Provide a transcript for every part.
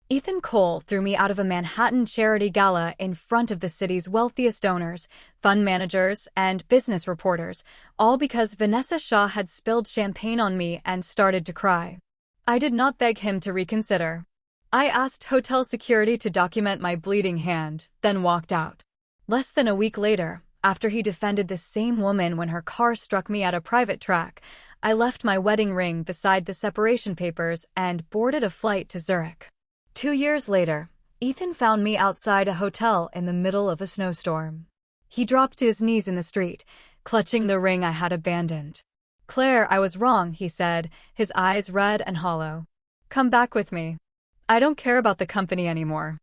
Ethan Cole threw me out of a Manhattan charity gala in front of the city's wealthiest donors, fund managers, and business reporters, all because Vanessa Shaw had spilled champagne on me and started to cry. I did not beg him to reconsider. I asked hotel security to document my bleeding hand, then walked out. Less than a week later, after he defended the same woman when her car struck me at a private track, I left my wedding ring beside the separation papers and boarded a flight to Zurich. 2 years later, Ethan found me outside a hotel in the middle of a snowstorm. He dropped to his knees in the street, clutching the ring I had abandoned. "Claire, I was wrong," he said, his eyes red and hollow. "Come back with me. I don't care about the company anymore.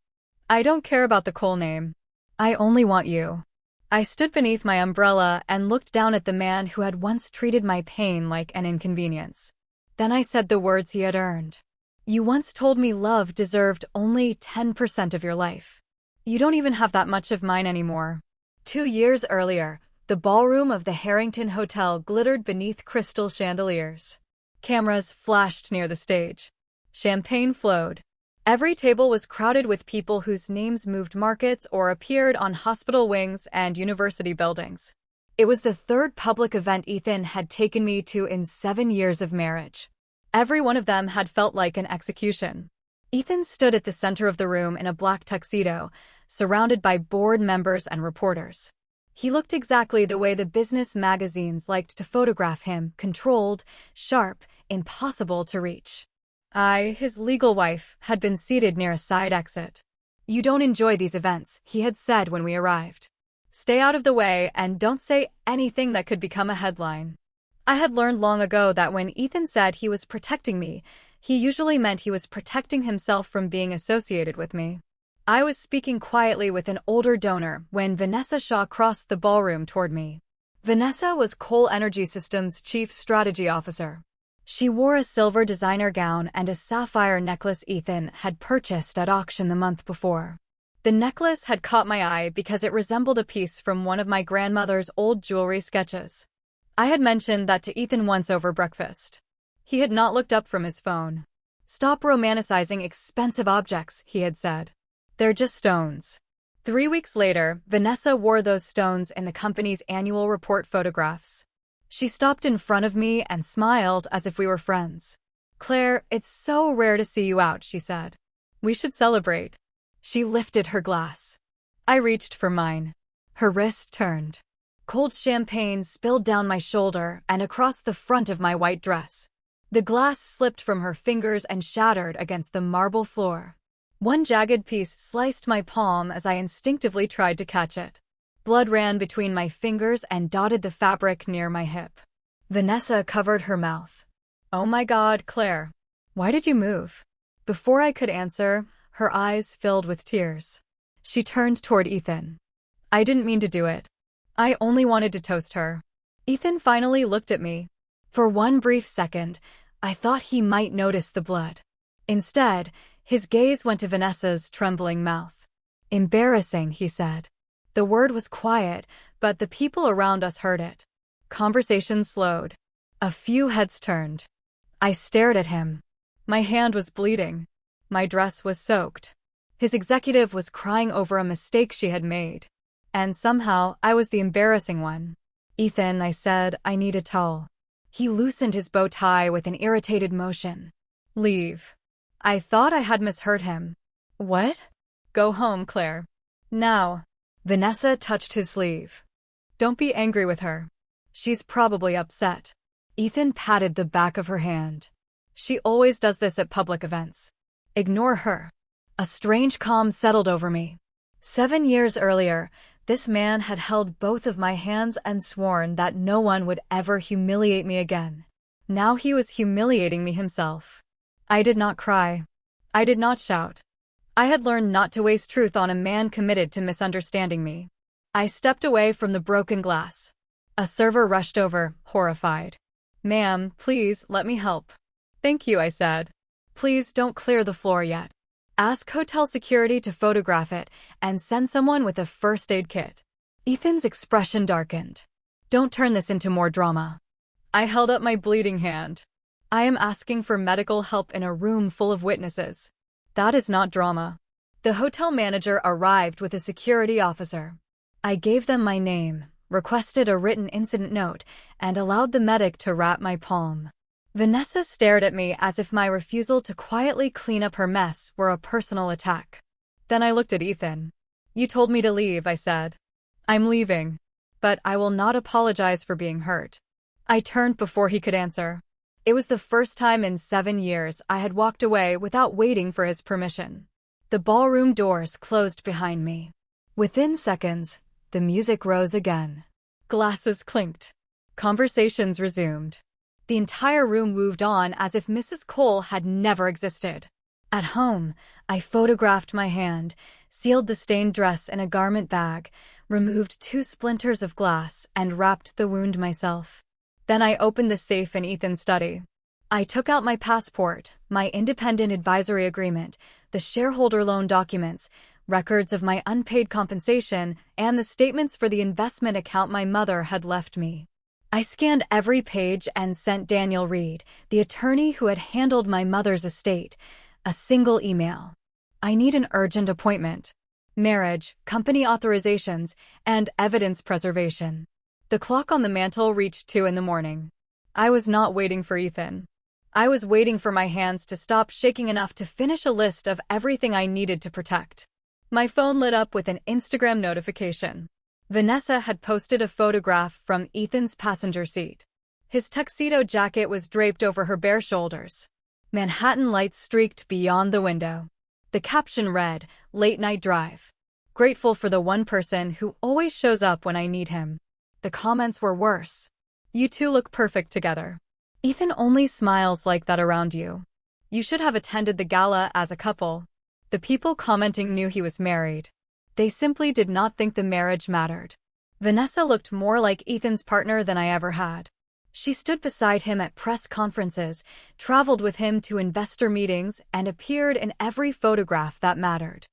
I don't care about the Cole name. I only want you." I stood beneath my umbrella and looked down at the man who had once treated my pain like an inconvenience. Then I said the words he had earned. "You once told me love deserved only 10% of your life. You don't even have that much of mine anymore." 2 years earlier, the ballroom of the Harrington Hotel glittered beneath crystal chandeliers. Cameras flashed near the stage. Champagne flowed. Every table was crowded with people whose names moved markets or appeared on hospital wings and university buildings. It was the third public event Ethan had taken me to in 7 years of marriage. Every one of them had felt like an execution. Ethan stood at the center of the room in a black tuxedo, surrounded by board members and reporters. He looked exactly the way the business magazines liked to photograph him, controlled, sharp, impossible to reach. I, his legal wife, had been seated near a side exit. "You don't enjoy these events," he had said when we arrived. "Stay out of the way and don't say anything that could become a headline." I had learned long ago that when Ethan said he was protecting me, he usually meant he was protecting himself from being associated with me. I was speaking quietly with an older donor when Vanessa Shaw crossed the ballroom toward me. Vanessa was Cole Energy Systems' chief strategy officer. She wore a silver designer gown and a sapphire necklace Ethan had purchased at auction the month before. The necklace had caught my eye because it resembled a piece from one of my grandmother's old jewelry sketches. I had mentioned that to Ethan once over breakfast. He had not looked up from his phone. "Stop romanticizing expensive objects," he had said. "They're just stones." 3 weeks later, Vanessa wore those stones in the company's annual report photographs. She stopped in front of me and smiled as if we were friends. "Claire, it's so rare to see you out," she said. "We should celebrate." She lifted her glass. I reached for mine. Her wrist turned. Cold champagne spilled down my shoulder and across the front of my white dress. The glass slipped from her fingers and shattered against the marble floor. One jagged piece sliced my palm as I instinctively tried to catch it. Blood ran between my fingers and dotted the fabric near my hip. Vanessa covered her mouth. "Oh my God, Claire. Why did you move?" Before I could answer, her eyes filled with tears. She turned toward Ethan. "I didn't mean to do it. I only wanted to toast her." Ethan finally looked at me. For one brief second, I thought he might notice the blood. Instead, his gaze went to Vanessa's trembling mouth. "Embarrassing," he said. The word was quiet, but the people around us heard it. Conversation slowed. A few heads turned. I stared at him. My hand was bleeding. My dress was soaked. His executive was crying over a mistake she had made. And somehow, I was the embarrassing one. "Ethan," I said, "I need a towel." He loosened his bow tie with an irritated motion. "Leave." I thought I had misheard him. "What?" "Go home, Claire. Now." Vanessa touched his sleeve. "Don't be angry with her. She's probably upset." Ethan patted the back of her hand. "She always does this at public events. Ignore her." A strange calm settled over me. 7 years earlier, this man had held both of my hands and sworn that no one would ever humiliate me again. Now he was humiliating me himself. I did not cry. I did not shout. I had learned not to waste truth on a man committed to misunderstanding me. I stepped away from the broken glass. A server rushed over, horrified. "Ma'am, please, let me help." "Thank you," I said. "Please don't clear the floor yet. Ask hotel security to photograph it and send someone with a first aid kit." Ethan's expression darkened. "Don't turn this into more drama." I held up my bleeding hand. "I am asking for medical help in a room full of witnesses. That is not drama. The hotel manager arrived with a security officer. I gave them my name, requested a written incident note, and allowed the medic to wrap my palm. Vanessa stared at me as if my refusal to quietly clean up her mess were a personal attack. Then I looked at Ethan. You told me to leave, I said. I'm leaving. But I will not apologize for being hurt. I turned before he could answer. It was the first time in 7 years I had walked away without waiting for his permission. The ballroom doors closed behind me. Within seconds, the music rose again. Glasses clinked. Conversations resumed. The entire room moved on as if Mrs. Cole had never existed. At home, I photographed my hand, sealed the stained dress in a garment bag, removed 2 splinters of glass, and wrapped the wound myself. Then I opened the safe in Ethan's study. I took out my passport, my independent advisory agreement, the shareholder loan documents, records of my unpaid compensation, and the statements for the investment account my mother had left me. I scanned every page and sent Daniel Reed, the attorney who had handled my mother's estate, a single email. I need an urgent appointment. Marriage, company authorizations, and evidence preservation. The clock on the mantel reached 2 in the morning. I was not waiting for Ethan. I was waiting for my hands to stop shaking enough to finish a list of everything I needed to protect. My phone lit up with an Instagram notification. Vanessa had posted a photograph from Ethan's passenger seat. His tuxedo jacket was draped over her bare shoulders. Manhattan lights streaked beyond the window. The caption read, "Late night drive. Grateful for the one person who always shows up when I need him." The comments were worse. "You two look perfect together. Ethan only smiles like that around you. You should have attended the gala as a couple." The people commenting knew he was married. They simply did not think the marriage mattered. Vanessa looked more like Ethan's partner than I ever had. She stood beside him at press conferences, traveled with him to investor meetings, and appeared in every photograph that mattered.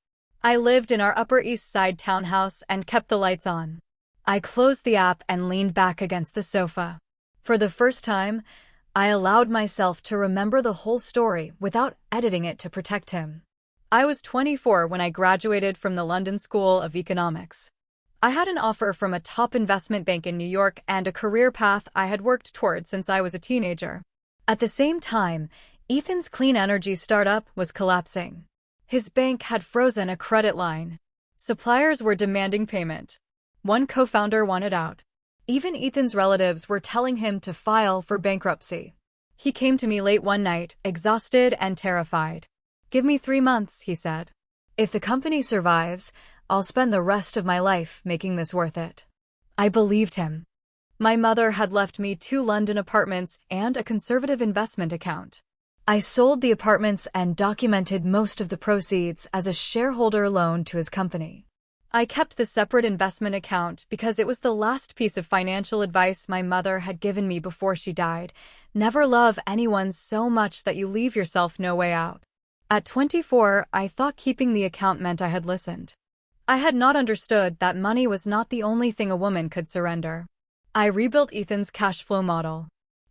I lived in our Upper East Side townhouse and kept the lights on. I closed the app and leaned back against the sofa. For the first time, I allowed myself to remember the whole story without editing it to protect him. I was 24 when I graduated from the London School of Economics. I had an offer from a top investment bank in New York and a career path I had worked toward since I was a teenager. At the same time, Ethan's clean energy startup was collapsing. His bank had frozen a credit line. Suppliers were demanding payment. One co-founder wanted out. Even Ethan's relatives were telling him to file for bankruptcy. He came to me late one night, exhausted and terrified. "Give me 3 months," he said. "If the company survives, I'll spend the rest of my life making this worth it." I believed him. My mother had left me 2 London apartments and a conservative investment account. I sold the apartments and documented most of the proceeds as a shareholder loan to his company. I kept the separate investment account because it was the last piece of financial advice my mother had given me before she died. Never love anyone so much that you leave yourself no way out. At 24, I thought keeping the account meant I had listened. I had not understood that money was not the only thing a woman could surrender. I rebuilt Ethan's cash flow model.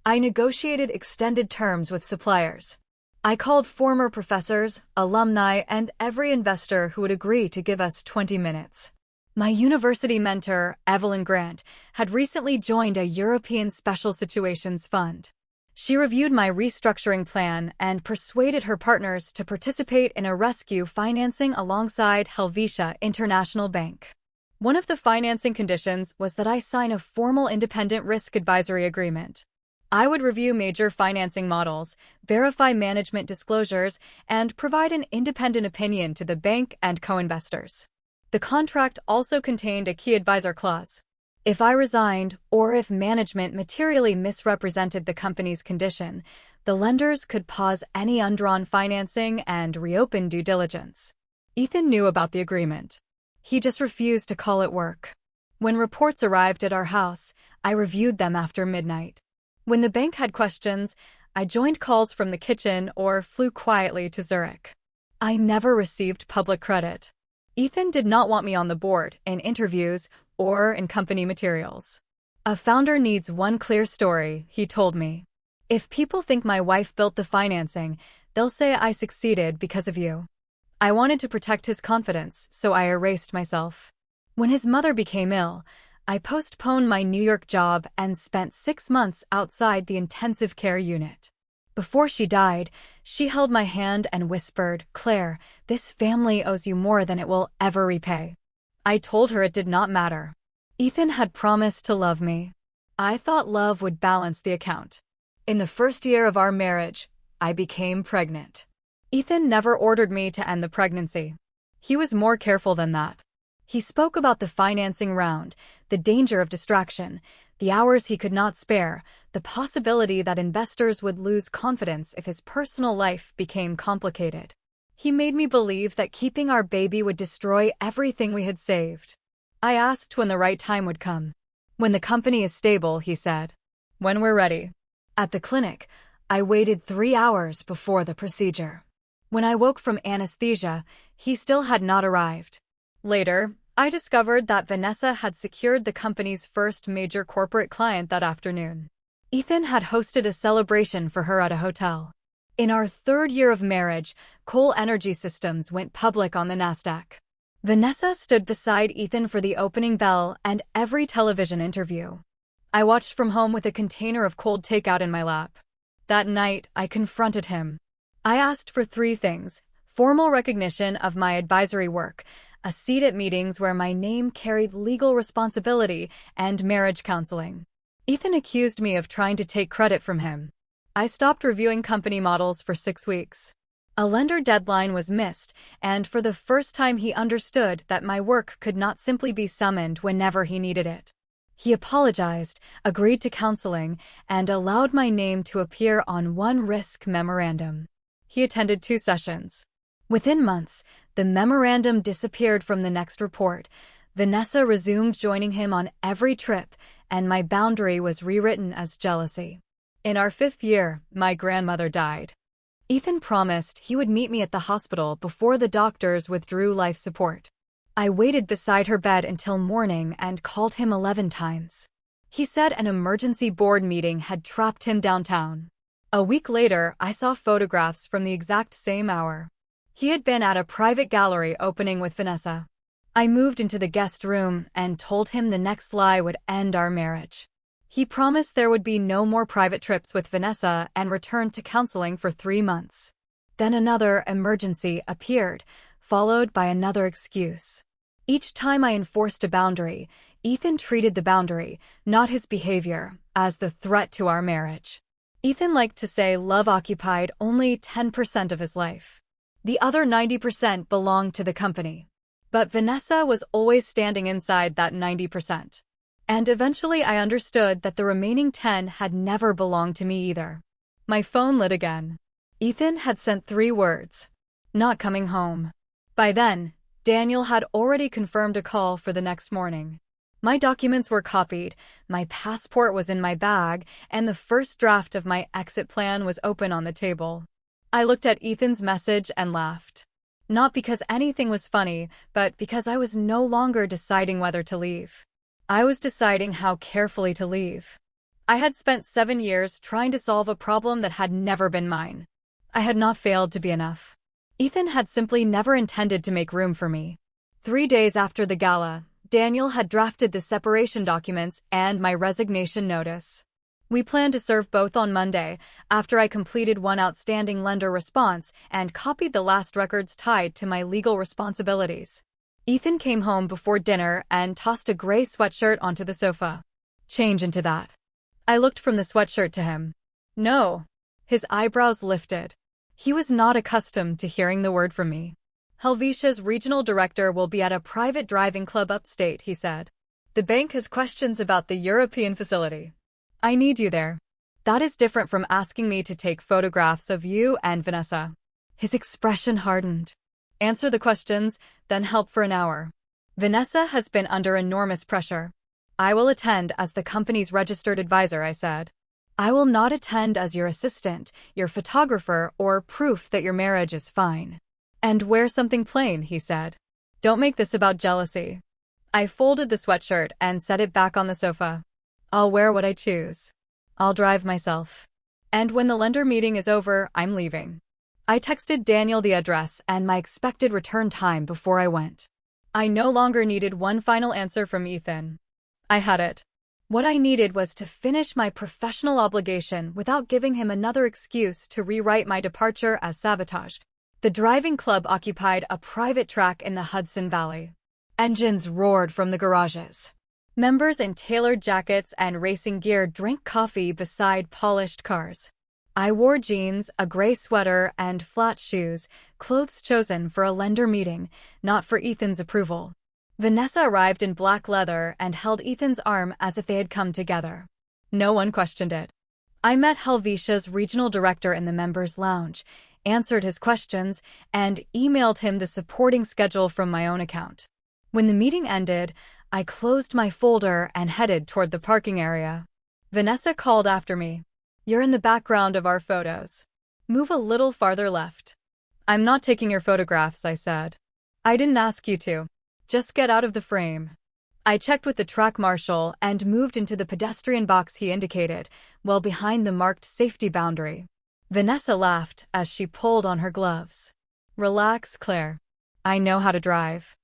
I negotiated extended terms with suppliers. I called former professors, alumni, and every investor who would agree to give us 20 minutes. My university mentor, Evelyn Grant, had recently joined a European Special Situations Fund. She reviewed my restructuring plan and persuaded her partners to participate in a rescue financing alongside Helvetia International Bank. One of the financing conditions was that I sign a formal independent risk advisory agreement. I would review major financing models, verify management disclosures, and provide an independent opinion to the bank and co-investors. The contract also contained a key advisor clause. If I resigned, or if management materially misrepresented the company's condition, the lenders could pause any undrawn financing and reopen due diligence. Ethan knew about the agreement. He just refused to call it work. When reports arrived at our house, I reviewed them after midnight. When the bank had questions, I joined calls from the kitchen or flew quietly to Zurich. I never received public credit. Ethan did not want me on the board, in interviews, or in company materials. "A founder needs one clear story," he told me. "If people think my wife built the financing, they'll say I succeeded because of you." I wanted to protect his confidence, so I erased myself. When his mother became ill, I postponed my New York job and spent 6 months outside the intensive care unit. Before she died, she held my hand and whispered, "Claire, this family owes you more than it will ever repay." I told her it did not matter. Ethan had promised to love me. I thought love would balance the account. In the first year of our marriage, I became pregnant. Ethan never ordered me to end the pregnancy. He was more careful than that. He spoke about the financing round, the danger of distraction, the hours he could not spare, the possibility that investors would lose confidence if his personal life became complicated. He made me believe that keeping our baby would destroy everything we had saved. I asked when the right time would come. "When the company is stable," he said. "When we're ready." At the clinic, I waited 3 hours before the procedure. When I woke from anesthesia, he still had not arrived. Later, I discovered that Vanessa had secured the company's first major corporate client that afternoon. Ethan had hosted a celebration for her at a hotel. In our 3rd year of marriage, Cole Energy Systems went public on the Nasdaq. Vanessa stood beside Ethan for the opening bell and every television interview. I watched from home with a container of cold takeout in my lap. That night, I confronted him. I asked for 3 things: formal recognition of my advisory work, a seat at meetings where my name carried legal responsibility, and marriage counseling. Ethan accused me of trying to take credit from him. I stopped reviewing company models for 6 weeks. A lender deadline was missed, and for the first time he understood that my work could not simply be summoned whenever he needed it. He apologized, agreed to counseling, and allowed my name to appear on one risk memorandum. He attended 2 sessions. Within months, the memorandum disappeared from the next report. Vanessa resumed joining him on every trip, and my boundary was rewritten as jealousy. In our 5th year, my grandmother died. Ethan promised he would meet me at the hospital before the doctors withdrew life support. I waited beside her bed until morning and called him 11 times. He said an emergency board meeting had trapped him downtown. A week later, I saw photographs from the exact same hour. He had been at a private gallery opening with Vanessa. I moved into the guest room and told him the next lie would end our marriage. He promised there would be no more private trips with Vanessa and returned to counseling for 3 months. Then another emergency appeared, followed by another excuse. Each time I enforced a boundary, Ethan treated the boundary, not his behavior, as the threat to our marriage. Ethan liked to say love occupied only 10% of his life. The other 90% belonged to the company. But Vanessa was always standing inside that 90%. And eventually I understood that the remaining 10 had never belonged to me either. My phone lit again. Ethan had sent 3 words: "Not coming home." By then, Daniel had already confirmed a call for the next morning. My documents were copied, my passport was in my bag, and the first draft of my exit plan was open on the table. I looked at Ethan's message and laughed. Not because anything was funny, but because I was no longer deciding whether to leave. I was deciding how carefully to leave. I had spent 7 years trying to solve a problem that had never been mine. I had not failed to be enough. Ethan had simply never intended to make room for me. 3 days after the gala, Daniel had drafted the separation documents and my resignation notice. We planned to serve both on Monday, after I completed one outstanding lender response and copied the last records tied to my legal responsibilities. Ethan came home before dinner and tossed a gray sweatshirt onto the sofa. "Change into that." I looked from the sweatshirt to him. "No." His eyebrows lifted. He was not accustomed to hearing the word from me. "Helvetia's regional director will be at a private driving club upstate," he said. "The bank has questions about the European facility. I need you there. That is different from asking me to take photographs of you and Vanessa." His expression hardened. "Answer the questions, then help for an hour." "Vanessa has been under enormous pressure." "I will attend as the company's registered advisor," I said. "I will not attend as your assistant, your photographer, or proof that your marriage is fine." "And wear something plain," he said. "Don't make this about jealousy." I folded the sweatshirt and set it back on the sofa. "I'll wear what I choose. I'll drive myself. And when the lender meeting is over, I'm leaving." I texted Daniel the address and my expected return time before I went. I no longer needed one final answer from Ethan. I had it. What I needed was to finish my professional obligation without giving him another excuse to rewrite my departure as sabotage. The driving club occupied a private track in the Hudson Valley. Engines roared from the garages. Members in tailored jackets and racing gear drank coffee beside polished cars. I wore jeans, a gray sweater, and flat shoes, clothes chosen for a lender meeting, not for Ethan's approval. Vanessa arrived in black leather and held Ethan's arm as if they had come together. No one questioned it. I met Helvetia's regional director in the members' lounge, answered his questions, and emailed him the supporting schedule from my own account. When the meeting ended, I closed my folder and headed toward the parking area. Vanessa called after me. "You're in the background of our photos. Move a little farther left." "I'm not taking your photographs," I said. "I didn't ask you to. Just get out of the frame." I checked with the track marshal and moved into the pedestrian box he indicated, well behind the marked safety boundary. Vanessa laughed as she pulled on her gloves. "Relax, Claire. I know how to drive."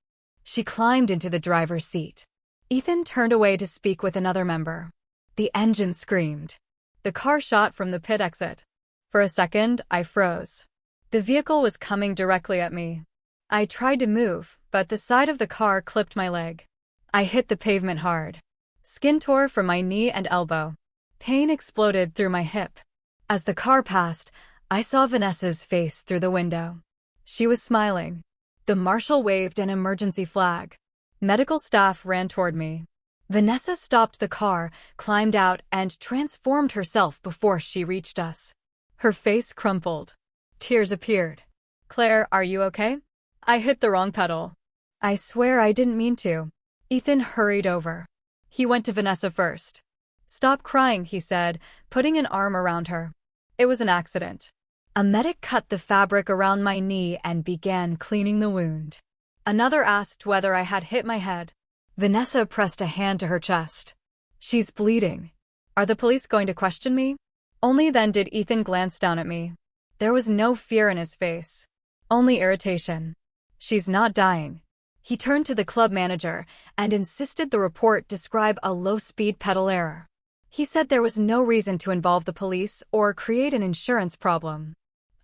She climbed into the driver's seat. Ethan turned away to speak with another member. The engine screamed. The car shot from the pit exit. For a second, I froze. The vehicle was coming directly at me. I tried to move, but the side of the car clipped my leg. I hit the pavement hard. Skin tore from my knee and elbow. Pain exploded through my hip. As the car passed, I saw Vanessa's face through the window. She was smiling. The marshal waved an emergency flag. Medical staff ran toward me. Vanessa stopped the car, climbed out, and transformed herself before she reached us. Her face crumpled. Tears appeared. "Claire, are you okay?" I hit the wrong pedal. "I swear I didn't mean to." Ethan hurried over. He went to Vanessa first. "Stop crying," he said, putting an arm around her. "It was an accident." A medic cut the fabric around my knee and began cleaning the wound. Another asked whether I had hit my head. Vanessa pressed a hand to her chest. "She's bleeding. Are the police going to question me?" Only then did Ethan glance down at me. There was no fear in his face. Only irritation. "She's not dying." He turned to the club manager and insisted the report describe a low-speed pedal error. He said there was no reason to involve the police or create an insurance problem.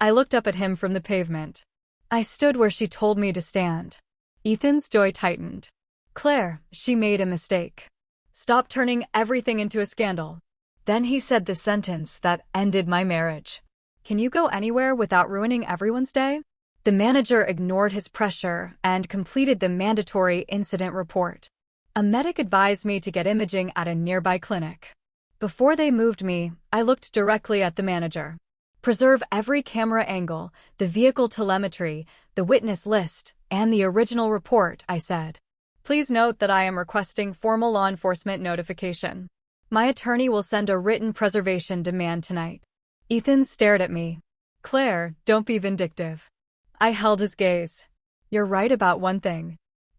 I looked up at him from the pavement. I stood where she told me to stand. Ethan's jaw tightened. "Claire, she made a mistake. Stop turning everything into a scandal." Then he said the sentence that ended my marriage. "Can you go anywhere without ruining everyone's day?" The manager ignored his pressure and completed the mandatory incident report. A medic advised me to get imaging at a nearby clinic. Before they moved me, I looked directly at the manager. "Preserve every camera angle, the vehicle telemetry, the witness list, and the original report," I said. "Please note that I am requesting formal law enforcement notification. My attorney will send a written preservation demand tonight." Ethan stared at me. "Claire, don't be vindictive." I held his gaze. "You're right about one thing.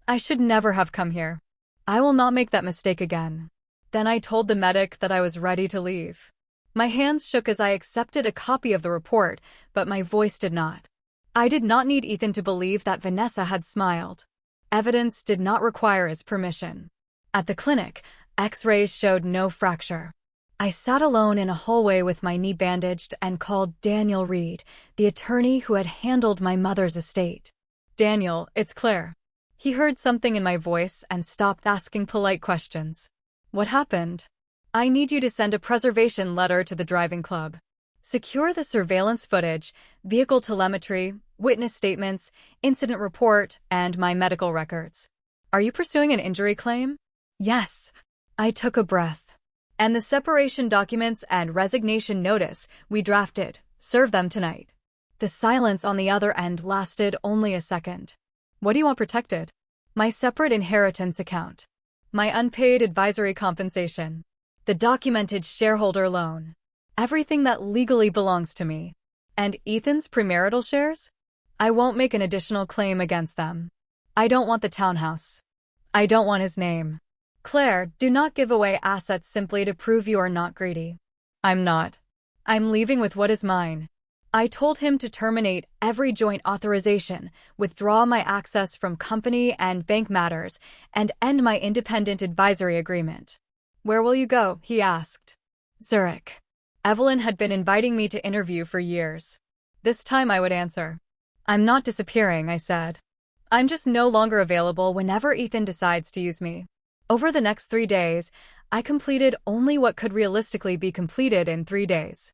I should never have come here. I will not make that mistake again." Then I told the medic that I was ready to leave. My hands shook as I accepted a copy of the report, but my voice did not. I did not need Ethan to believe that Vanessa had smiled. Evidence did not require his permission. At the clinic, X-rays showed no fracture. I sat alone in a hallway with my knee bandaged and called Daniel Reed, the attorney who had handled my mother's estate. "Daniel, it's Claire." He heard something in my voice and stopped asking polite questions. "What happened?" "I need you to send a preservation letter to the driving club. Secure the surveillance footage, vehicle telemetry, witness statements, incident report, and my medical records." "Are you pursuing an injury claim?" "Yes." I took a breath. "And the separation documents and resignation notice we drafted, serve them tonight." The silence on the other end lasted only a second. "What do you want protected?" "My separate inheritance account. My unpaid advisory compensation. The documented shareholder loan. Everything that legally belongs to me." "And Ethan's premarital shares?" "I won't make an additional claim against them. I don't want the townhouse. I don't want his name." "Claire, do not give away assets simply to prove you are not greedy." "I'm not. I'm leaving with what is mine." I told him to terminate every joint authorization, withdraw my access from company and bank matters, and end my independent advisory agreement. "Where will you go?" he asked. "Zurich." Evelyn had been inviting me to interview for years. This time I would answer. "I'm not disappearing," I said. "I'm just no longer available whenever Ethan decides to use me." Over the next 3 days, I completed only what could realistically be completed in 3 days.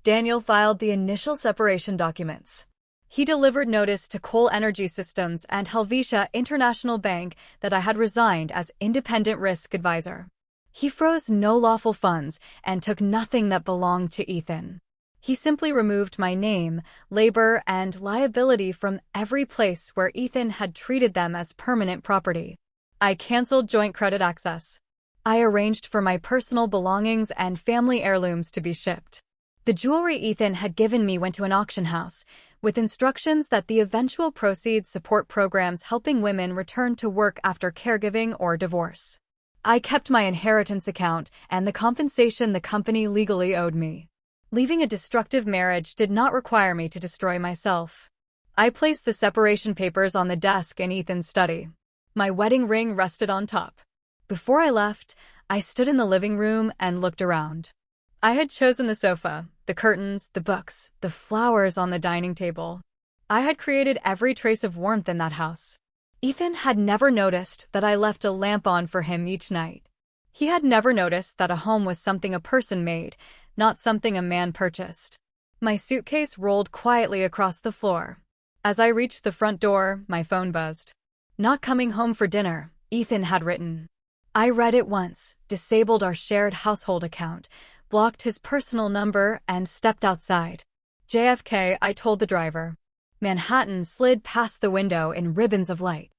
Daniel filed the initial separation documents. He delivered notice to Coal Energy Systems and Helvetia International Bank that I had resigned as independent risk advisor. He froze no lawful funds and took nothing that belonged to Ethan. He simply removed my name, labor, and liability from every place where Ethan had treated them as permanent property. I canceled joint credit access. I arranged for my personal belongings and family heirlooms to be shipped. The jewelry Ethan had given me went to an auction house, with instructions that the eventual proceeds support programs helping women return to work after caregiving or divorce. I kept my inheritance account and the compensation the company legally owed me. Leaving a destructive marriage did not require me to destroy myself. I placed the separation papers on the desk in Ethan's study. My wedding ring rested on top. Before I left, I stood in the living room and looked around. I had chosen the sofa, the curtains, the books, the flowers on the dining table. I had created every trace of warmth in that house. Ethan had never noticed that I left a lamp on for him each night. He had never noticed that a home was something a person made, not something a man purchased. My suitcase rolled quietly across the floor. As I reached the front door, my phone buzzed. "Not coming home for dinner," Ethan had written. I read it once, disabled our shared household account, blocked his personal number, and stepped outside. "JFK," I told the driver. Manhattan slid past the window in ribbons of light.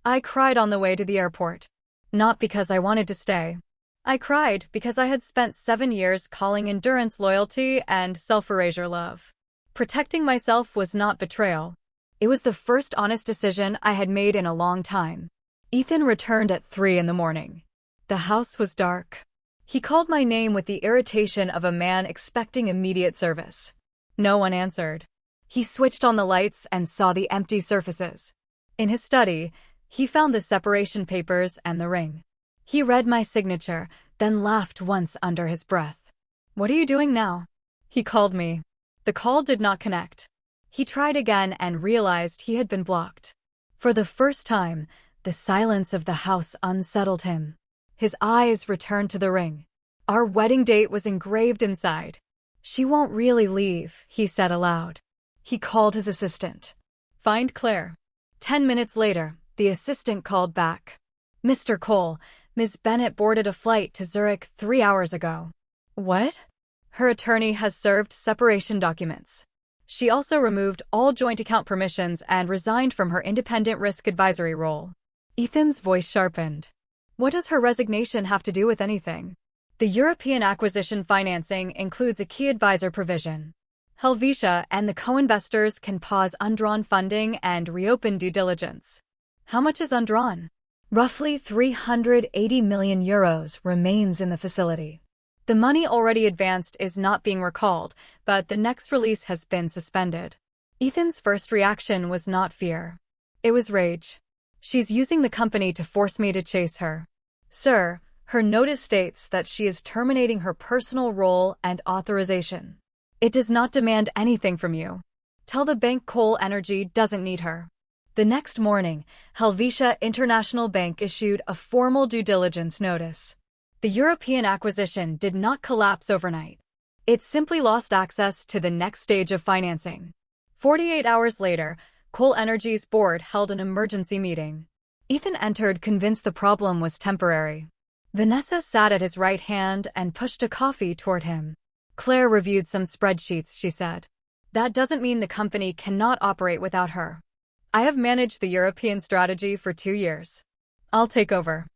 I cried on the way to the airport. Not because I wanted to stay. I cried because I had spent 7 years calling endurance loyalty and self-erasure love. Protecting myself was not betrayal. It was the first honest decision I had made in a long time. Ethan returned at 3 in the morning. The house was dark. He called my name with the irritation of a man expecting immediate service. No one answered. He switched on the lights and saw the empty surfaces. In his study, he found the separation papers and the ring. He read my signature, then laughed once under his breath. "What are you doing now?" He called me. The call did not connect. He tried again and realized he had been blocked. For the first time, the silence of the house unsettled him. His eyes returned to the ring. Our wedding date was engraved inside. "She won't really leave," he said aloud. He called his assistant. "Find Claire." 10 minutes later, the assistant called back. "Mr. Cole, Ms. Bennett boarded a flight to Zurich 3 hours ago." "What?" "Her attorney has served separation documents. She also removed all joint account permissions and resigned from her independent risk advisory role." Ethan's voice sharpened. "What does her resignation have to do with anything?" "The European acquisition financing includes a key advisor provision. Helvetia and the co-investors can pause undrawn funding and reopen due diligence." "How much is undrawn?" "Roughly 380 million euros remains in the facility. The money already advanced is not being recalled, but the next release has been suspended." Ethan's first reaction was not fear. It was rage. "She's using the company to force me to chase her." "Sir, her notice states that she is terminating her personal role and authorization. It does not demand anything from you. Tell the bank Coal Energy doesn't need her." The next morning, Helvetia International Bank issued a formal due diligence notice. The European acquisition did not collapse overnight. It simply lost access to the next stage of financing. 48 hours later, Coal Energy's board held an emergency meeting. Ethan entered convinced the problem was temporary. Vanessa sat at his right hand and pushed a coffee toward him. "Claire reviewed some spreadsheets," she said. "That doesn't mean the company cannot operate without her. I have managed the European strategy for 2 years. I'll take over."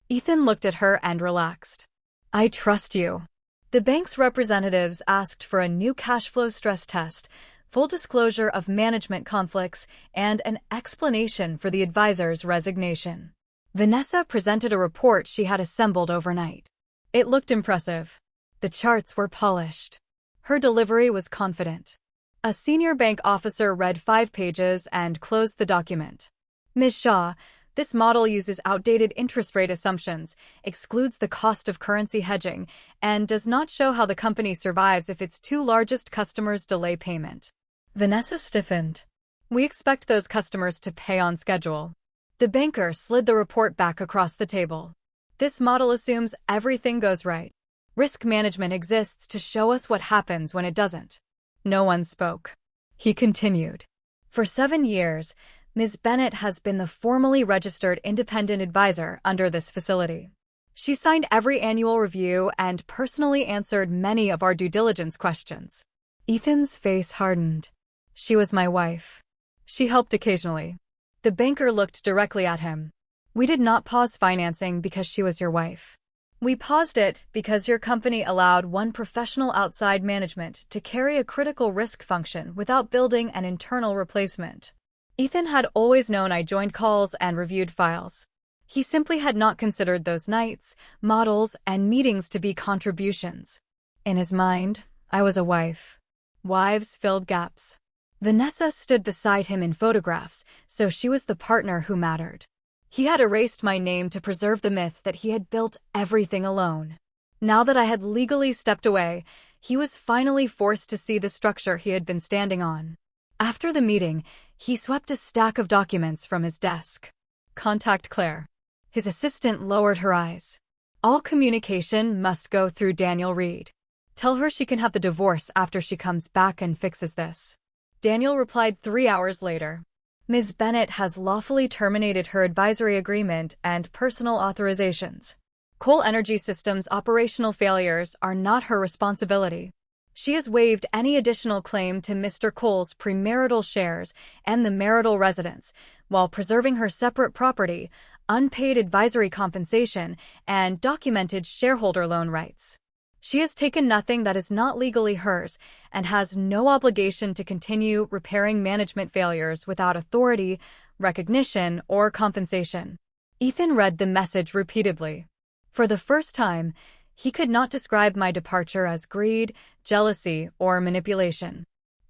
Ethan looked at her and relaxed. "I trust you." The bank's representatives asked for a new cash flow stress test, full disclosure of management conflicts, and an explanation for the advisor's resignation. Vanessa presented a report she had assembled overnight. It looked impressive. The charts were polished. Her delivery was confident. A senior bank officer read 5 pages and closed the document. Ms. Shaw, this model uses outdated interest rate assumptions, excludes the cost of currency hedging, and does not show how the company survives if its 2 largest customers delay payment. Vanessa stiffened. We expect those customers to pay on schedule. The banker slid the report back across the table. This model assumes everything goes right. Risk management exists to show us what happens when it doesn't. No one spoke. He continued. For 7 years, Ms. Bennett has been the formally registered independent advisor under this facility. She signed every annual review and personally answered many of our due diligence questions. Ethan's face hardened. She was my wife. She helped occasionally. The banker looked directly at him. We did not pause financing because she was your wife. We paused it because your company allowed one professional outside management to carry a critical risk function without building an internal replacement. Ethan had always known I joined calls and reviewed files. He simply had not considered those nights, models, and meetings to be contributions. In his mind, I was a wife. Wives filled gaps. Vanessa stood beside him in photographs, so she was the partner who mattered. He had erased my name to preserve the myth that he had built everything alone. Now that I had legally stepped away, he was finally forced to see the structure he had been standing on. After the meeting, he swept a stack of documents from his desk. Contact Claire. His assistant lowered her eyes. All communication must go through Daniel Reed. Tell her she can have the divorce after she comes back and fixes this. Daniel replied 3 hours later. Ms. Bennett has lawfully terminated her advisory agreement and personal authorizations. Coal Energy Systems' operational failures are not her responsibility. She has waived any additional claim to Mr. Cole's premarital shares and the marital residence, while preserving her separate property, unpaid advisory compensation, and documented shareholder loan rights. She has taken nothing that is not legally hers and has no obligation to continue repairing management failures without authority, recognition, or compensation. Ethan read the message repeatedly. For the first time, he could not describe my departure as greed, jealousy, or manipulation.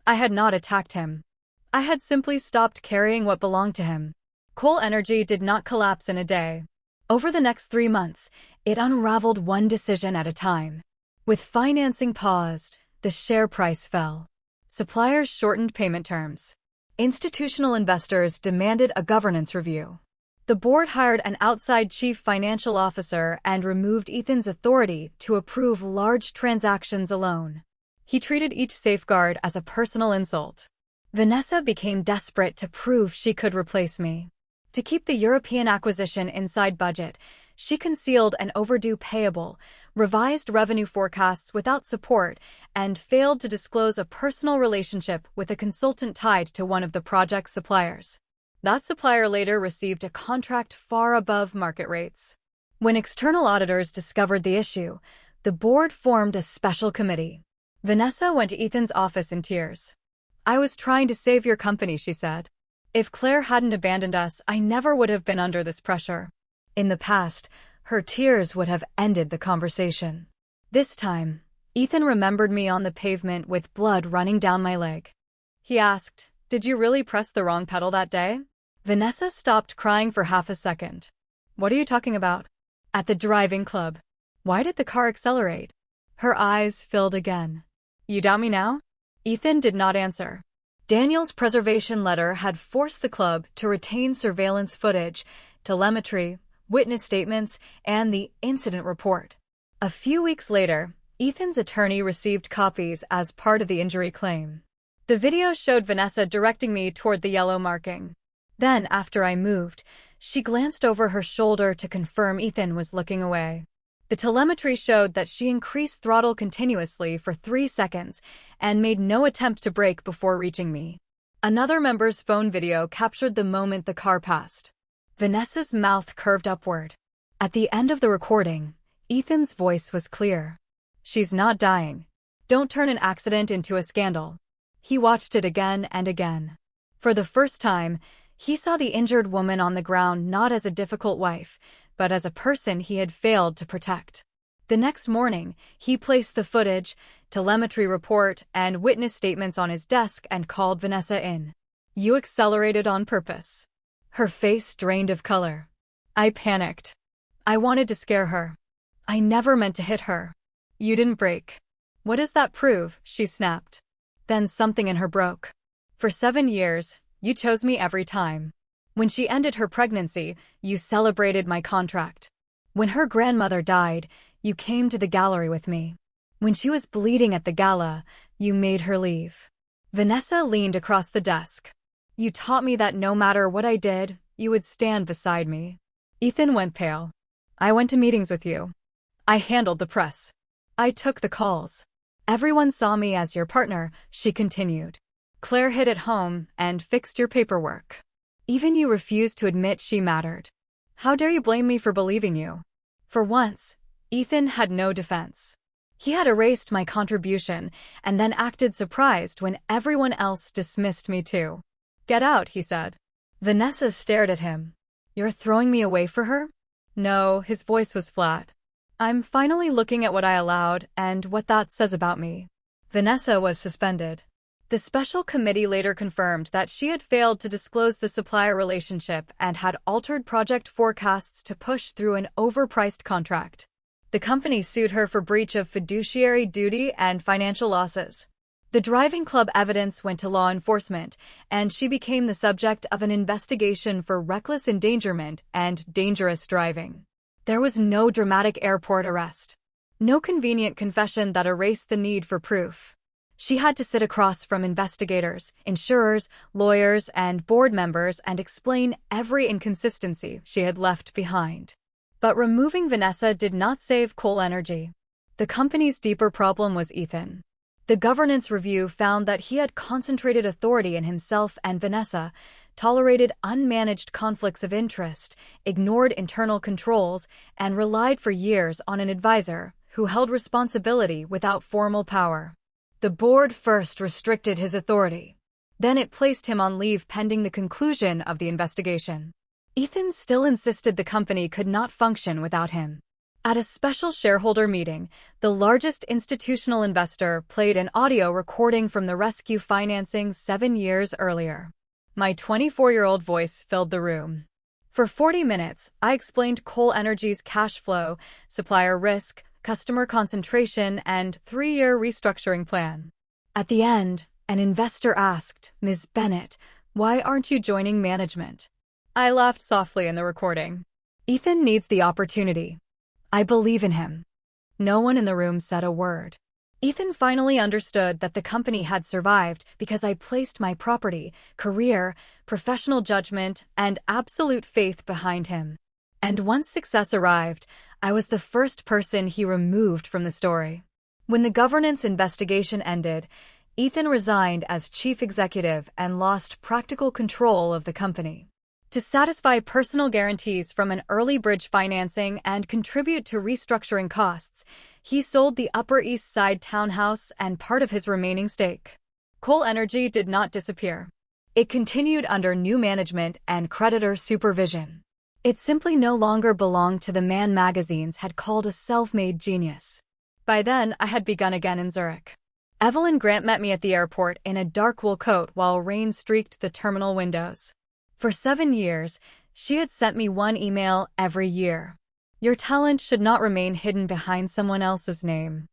I had not attacked him. I had simply stopped carrying what belonged to him. Coal Energy did not collapse in a day. Over the next 3 months, it unraveled one decision at a time. With financing paused, the share price fell. Suppliers shortened payment terms. Institutional investors demanded a governance review. The board hired an outside chief financial officer and removed Ethan's authority to approve large transactions alone. He treated each safeguard as a personal insult. Vanessa became desperate to prove she could replace me. To keep the European acquisition inside budget, she concealed an overdue payable, revised revenue forecasts without support, and failed to disclose a personal relationship with a consultant tied to one of the project's suppliers. That supplier later received a contract far above market rates. When external auditors discovered the issue, the board formed a special committee. Vanessa went to Ethan's office in tears. "I was trying to save your company," she said. "If Claire hadn't abandoned us, I never would have been under this pressure." In the past, her tears would have ended the conversation. This time, Ethan remembered me on the pavement with blood running down my leg. He asked, "Did you really press the wrong pedal that day?" Vanessa stopped crying for half a second. "What are you talking about?" "At the driving club. Why did the car accelerate?" Her eyes filled again. "You doubt me now?" Ethan did not answer. Daniel's preservation letter had forced the club to retain surveillance footage, telemetry, witness statements, and the incident report. A few weeks later, Ethan's attorney received copies as part of the injury claim. The video showed Vanessa directing me toward the yellow marking. Then, after I moved, she glanced over her shoulder to confirm Ethan was looking away. The telemetry showed that she increased throttle continuously for 3 seconds and made no attempt to brake before reaching me. Another member's phone video captured the moment the car passed. Vanessa's mouth curved upward. At the end of the recording, Ethan's voice was clear. "She's not dying. Don't turn an accident into a scandal." He watched it again and again. For the first time, he saw the injured woman on the ground not as a difficult wife, but as a person he had failed to protect. The next morning, he placed the footage, telemetry report, and witness statements on his desk and called Vanessa in. "You accelerated on purpose." Her face drained of color. I panicked. I wanted to scare her. "I never meant to hit her." "You didn't break." "What does that prove?" she snapped. Then something in her broke. "For 7 years, you chose me every time. When she ended her pregnancy, you celebrated my contract. When her grandmother died, you came to the gallery with me. When she was bleeding at the gala, you made her leave." Vanessa leaned across the desk. "You taught me that no matter what I did, you would stand beside me." Ethan went pale. "I went to meetings with you. I handled the press. I took the calls. Everyone saw me as your partner," she continued. "Claire hid at home and fixed your paperwork. Even you refused to admit she mattered. How dare you blame me for believing you?" For once, Ethan had no defense. He had erased my contribution and then acted surprised when everyone else dismissed me too. "Get out," he said. Vanessa stared at him. "You're throwing me away for her?" "No," his voice was flat. "I'm finally looking at what I allowed and what that says about me." Vanessa was suspended. The special committee later confirmed that she had failed to disclose the supplier relationship and had altered project forecasts to push through an overpriced contract. The company sued her for breach of fiduciary duty and financial losses. The driving club evidence went to law enforcement, and she became the subject of an investigation for reckless endangerment and dangerous driving. There was no dramatic airport arrest. No convenient confession that erased the need for proof. She had to sit across from investigators, insurers, lawyers, and board members and explain every inconsistency she had left behind. But removing Vanessa did not save Cole Energy. The company's deeper problem was Ethan. The governance review found that he had concentrated authority in himself and Vanessa, tolerated unmanaged conflicts of interest, ignored internal controls, and relied for years on an advisor who held responsibility without formal power. The board first restricted his authority. Then it placed him on leave pending the conclusion of the investigation. Ethan still insisted the company could not function without him. At a special shareholder meeting, the largest institutional investor played an audio recording from the rescue financing 7 years earlier. My 24-year-old voice filled the room. For 40 minutes, I explained Cole Energy's cash flow, supplier risk, customer concentration, and 3-year restructuring plan. At the end, an investor asked, "Ms. Bennett, why aren't you joining management?" I laughed softly in the recording. "Ethan needs the opportunity. I believe in him." No one in the room said a word. Ethan finally understood that the company had survived because I placed my property, career, professional judgment, and absolute faith behind him. And once success arrived, I was the first person he removed from the story. When the governance investigation ended, Ethan resigned as chief executive and lost practical control of the company. To satisfy personal guarantees from an early bridge financing and contribute to restructuring costs, he sold the Upper East Side townhouse and part of his remaining stake. Cole Energy did not disappear. It continued under new management and creditor supervision. It simply no longer belonged to the man magazines had called a self-made genius. By then, I had begun again in Zurich. Evelyn Grant met me at the airport in a dark wool coat while rain streaked the terminal windows. For 7 years, she had sent me one email every year. "Your talent should not remain hidden behind someone else's name."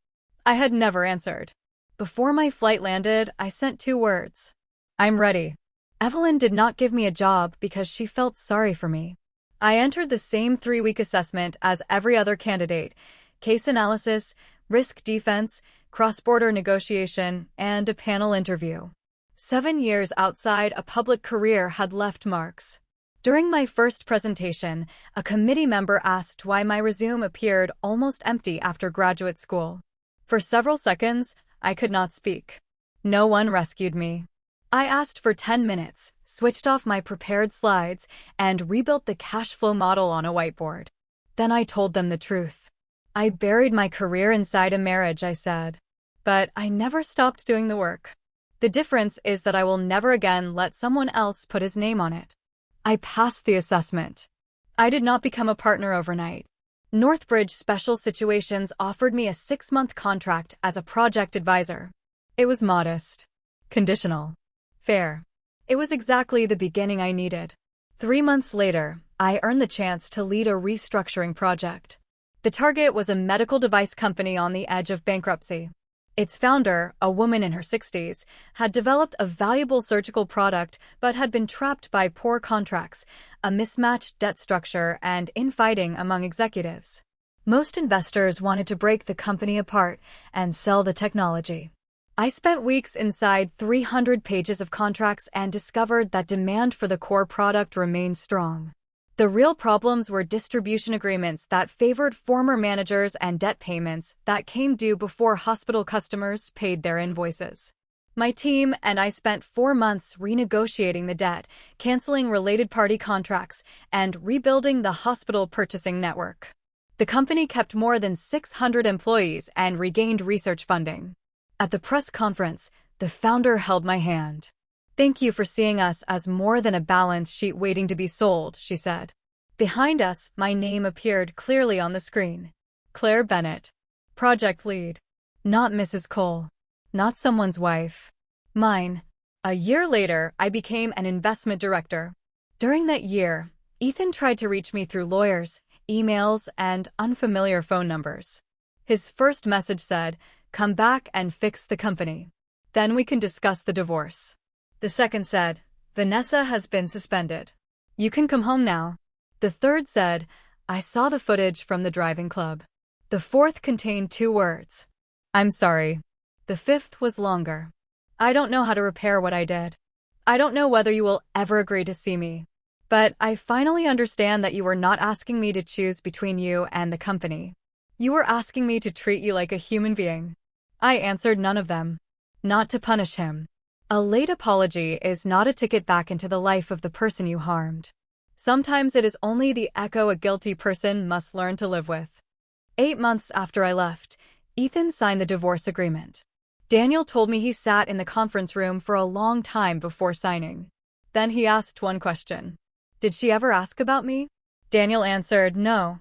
I had never answered. Before my flight landed, I sent 2 words. "I'm ready." Evelyn did not give me a job because she felt sorry for me. I entered the same 3-week assessment as every other candidate: case analysis, risk defense, cross-border negotiation, and a panel interview. 7 years outside a public career had left marks. During my first presentation, a committee member asked why my resume appeared almost empty after graduate school. For several seconds, I could not speak. No one rescued me. I asked for 10 minutes, switched off my prepared slides, and rebuilt the cash flow model on a whiteboard. Then I told them the truth. "I buried my career inside a marriage," I said. "But I never stopped doing the work. The difference is that I will never again let someone else put his name on it." I passed the assessment. I did not become a partner overnight. Northbridge Special Situations offered me a 6-month contract as a project advisor. It was modest, conditional, fair. It was exactly the beginning I needed. 3 months later, I earned the chance to lead a restructuring project. The target was a medical device company on the edge of bankruptcy. Its founder, a woman in her 60s, had developed a valuable surgical product but had been trapped by poor contracts, a mismatched debt structure, and infighting among executives. Most investors wanted to break the company apart and sell the technology. I spent weeks inside 300 pages of contracts and discovered that demand for the core product remained strong. The real problems were distribution agreements that favored former managers and debt payments that came due before hospital customers paid their invoices. My team and I spent 4 months renegotiating the debt, canceling related party contracts, and rebuilding the hospital purchasing network. The company kept more than 600 employees and regained research funding. At the press conference, the founder held my hand. "Thank you for seeing us as more than a balance sheet waiting to be sold," she said. Behind us, my name appeared clearly on the screen. Claire Bennett. Project lead. Not Mrs. Cole. Not someone's wife. Mine. A year later, I became an investment director. During that year, Ethan tried to reach me through lawyers, emails, and unfamiliar phone numbers. His first message said, "Come back and fix the company. Then we can discuss the divorce." The second said, "Vanessa has been suspended. You can come home now." The third said, "I saw the footage from the driving club." The fourth contained 2 words, "I'm sorry." The fifth was longer. "I don't know how to repair what I did. I don't know whether you will ever agree to see me. But I finally understand that you were not asking me to choose between you and the company. You were asking me to treat you like a human being." I answered none of them. Not to punish him. A late apology is not a ticket back into the life of the person you harmed. Sometimes it is only the echo a guilty person must learn to live with. 8 months after I left, Ethan signed the divorce agreement. Daniel told me he sat in the conference room for a long time before signing. Then he asked one question. "Did she ever ask about me?" Daniel answered, "No."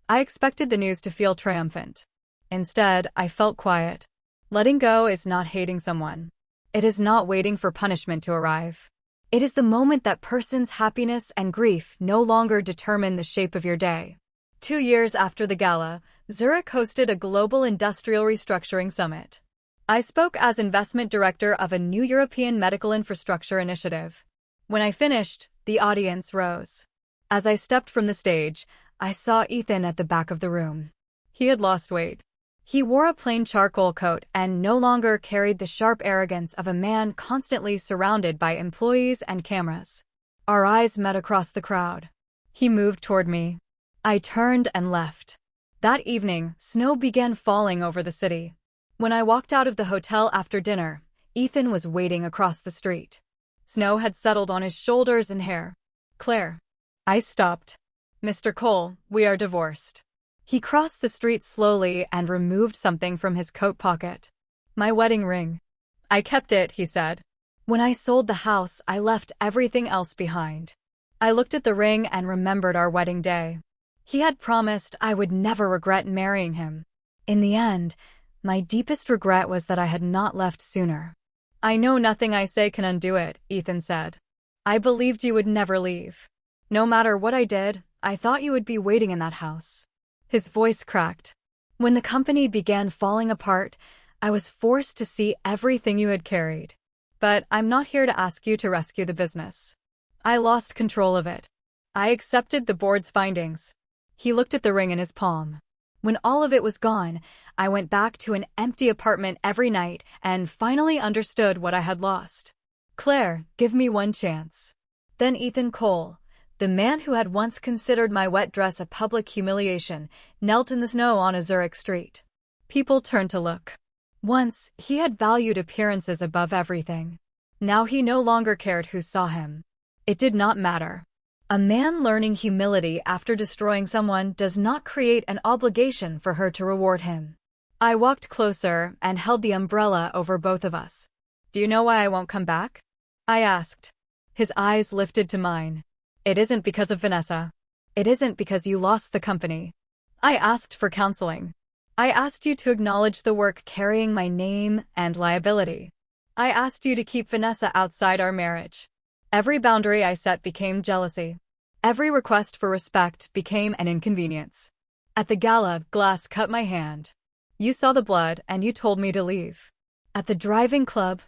I expected the news to feel triumphant. Instead, I felt quiet. Letting go is not hating someone. It is not waiting for punishment to arrive. It is the moment that person's happiness and grief no longer determine the shape of your day. 2 years after the gala, Zurich hosted a global industrial restructuring summit. I spoke as investment director of a new European medical infrastructure initiative. When I finished, the audience rose. As I stepped from the stage, I saw Ethan at the back of the room. He had lost weight. He wore a plain charcoal coat and no longer carried the sharp arrogance of a man constantly surrounded by employees and cameras. Our eyes met across the crowd. He moved toward me. I turned and left. That evening, snow began falling over the city. When I walked out of the hotel after dinner, Ethan was waiting across the street. Snow had settled on his shoulders and hair. "Claire." I stopped. "Mr. Cole, we are divorced." He crossed the street slowly and removed something from his coat pocket. "My wedding ring." "I kept it," he said. "When I sold the house, I left everything else behind." I looked at the ring and remembered our wedding day. He had promised I would never regret marrying him. In the end, my deepest regret was that I had not left sooner. "I know nothing I say can undo it," Ethan said. "I believed you would never leave. No matter what I did, I thought you would be waiting in that house." His voice cracked. "When the company began falling apart, I was forced to see everything you had carried. But I'm not here to ask you to rescue the business. I lost control of it. I accepted the board's findings." He looked at the ring in his palm. "When all of it was gone, I went back to an empty apartment every night and finally understood what I had lost. Claire, give me one chance." Then Ethan Cole, the man who had once considered my wet dress a public humiliation, knelt in the snow on a Zurich street. People turned to look. Once, he had valued appearances above everything. Now he no longer cared who saw him. It did not matter. A man learning humility after destroying someone does not create an obligation for her to reward him. I walked closer and held the umbrella over both of us. "Do you know why I won't come back?" I asked. His eyes lifted to mine. "It isn't because of Vanessa. It isn't because you lost the company. I asked for counseling. I asked you to acknowledge the work carrying my name and liability. I asked you to keep Vanessa outside our marriage. Every boundary I set became jealousy. Every request for respect became an inconvenience. At the gala, glass cut my hand. You saw the blood and you told me to leave. At the driving club,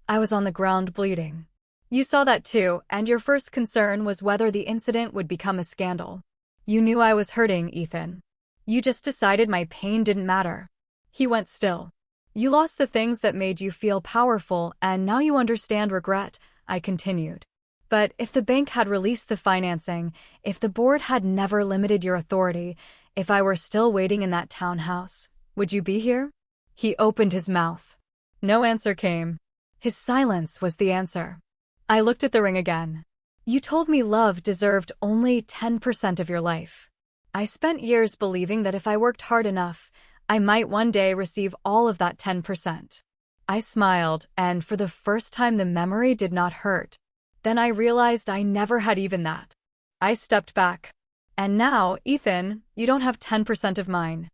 I was on the ground bleeding. You saw that too, and your first concern was whether the incident would become a scandal. You knew I was hurting, Ethan. You just decided my pain didn't matter. He went still. You lost the things that made you feel powerful, and now you understand regret, I continued. But if the bank had released the financing, if the board had never limited your authority, if I were still waiting in that townhouse, would you be here? He opened his mouth. No answer came. His silence was the answer. I looked at the ring again. You told me love deserved only 10% of your life. I spent years believing that if I worked hard enough, I might one day receive all of that 10%. I smiled, and for the first time the memory did not hurt. Then I realized I never had even that. I stepped back. And now, Ethan, you don't have 10% of mine.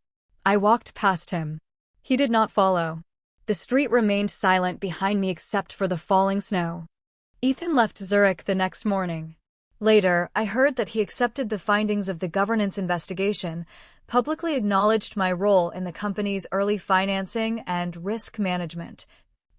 I walked past him. He did not follow. The street remained silent behind me except for the falling snow. Ethan left Zurich the next morning. Later, I heard that he accepted the findings of the governance investigation, publicly acknowledged my role in the company's early financing and risk management,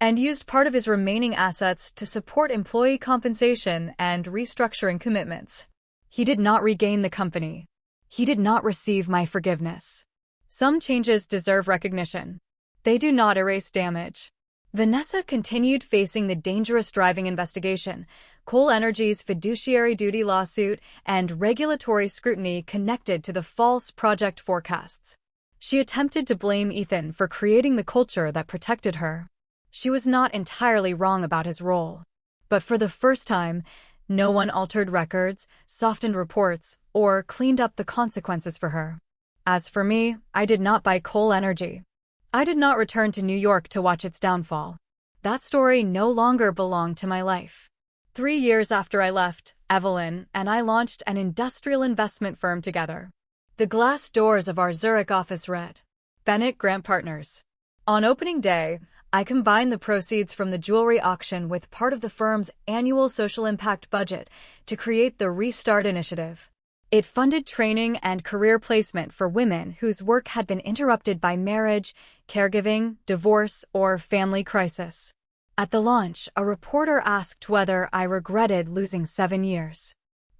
and used part of his remaining assets to support employee compensation and restructuring commitments. He did not regain the company. He did not receive my forgiveness. Some changes deserve recognition. They do not erase damage. Vanessa continued facing the dangerous driving investigation, Coal Energy's fiduciary duty lawsuit, and regulatory scrutiny connected to the false project forecasts. She attempted to blame Ethan for creating the culture that protected her. She was not entirely wrong about his role. But for the first time, no one altered records, softened reports, or cleaned up the consequences for her. As for me, I did not buy Coal Energy. I did not return to New York to watch its downfall. That story no longer belonged to my life. 3 years after I left, Evelyn and I launched an industrial investment firm together. The glass doors of our Zurich office read, Bennett Grant Partners. On opening day, I combined the proceeds from the jewelry auction with part of the firm's annual social impact budget to create the Restart Initiative. It funded training and career placement for women whose work had been interrupted by marriage, caregiving, divorce, or family crisis. At the launch, a reporter asked whether I regretted losing 7 years.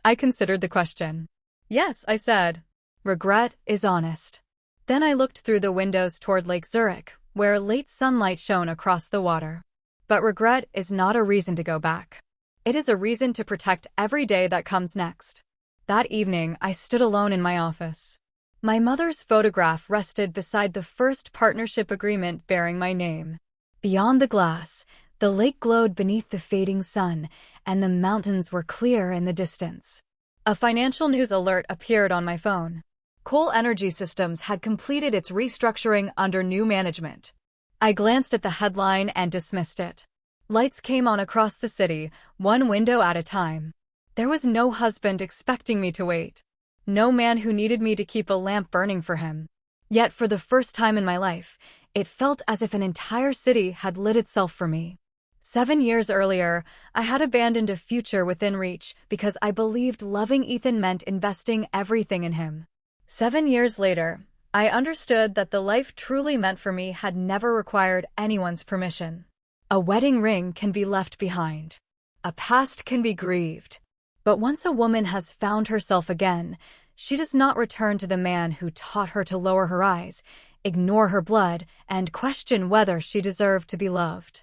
I considered the question. Yes, I said. Regret is honest. Then I looked through the windows toward Lake Zurich, where late sunlight shone across the water. But regret is not a reason to go back. It is a reason to protect every day that comes next. That evening, I stood alone in my office. My mother's photograph rested beside the first partnership agreement bearing my name. Beyond the glass, the lake glowed beneath the fading sun, and the mountains were clear in the distance. A financial news alert appeared on my phone. Coal Energy Systems had completed its restructuring under new management. I glanced at the headline and dismissed it. Lights came on across the city, one window at a time. There was no husband expecting me to wait. No man who needed me to keep a lamp burning for him. Yet for the first time in my life, it felt as if an entire city had lit itself for me. 7 years earlier, I had abandoned a future within reach because I believed loving Ethan meant investing everything in him. 7 years later, I understood that the life truly meant for me had never required anyone's permission. A wedding ring can be left behind. A past can be grieved. But once a woman has found herself again, she does not return to the man who taught her to lower her eyes, ignore her blood, and question whether she deserved to be loved.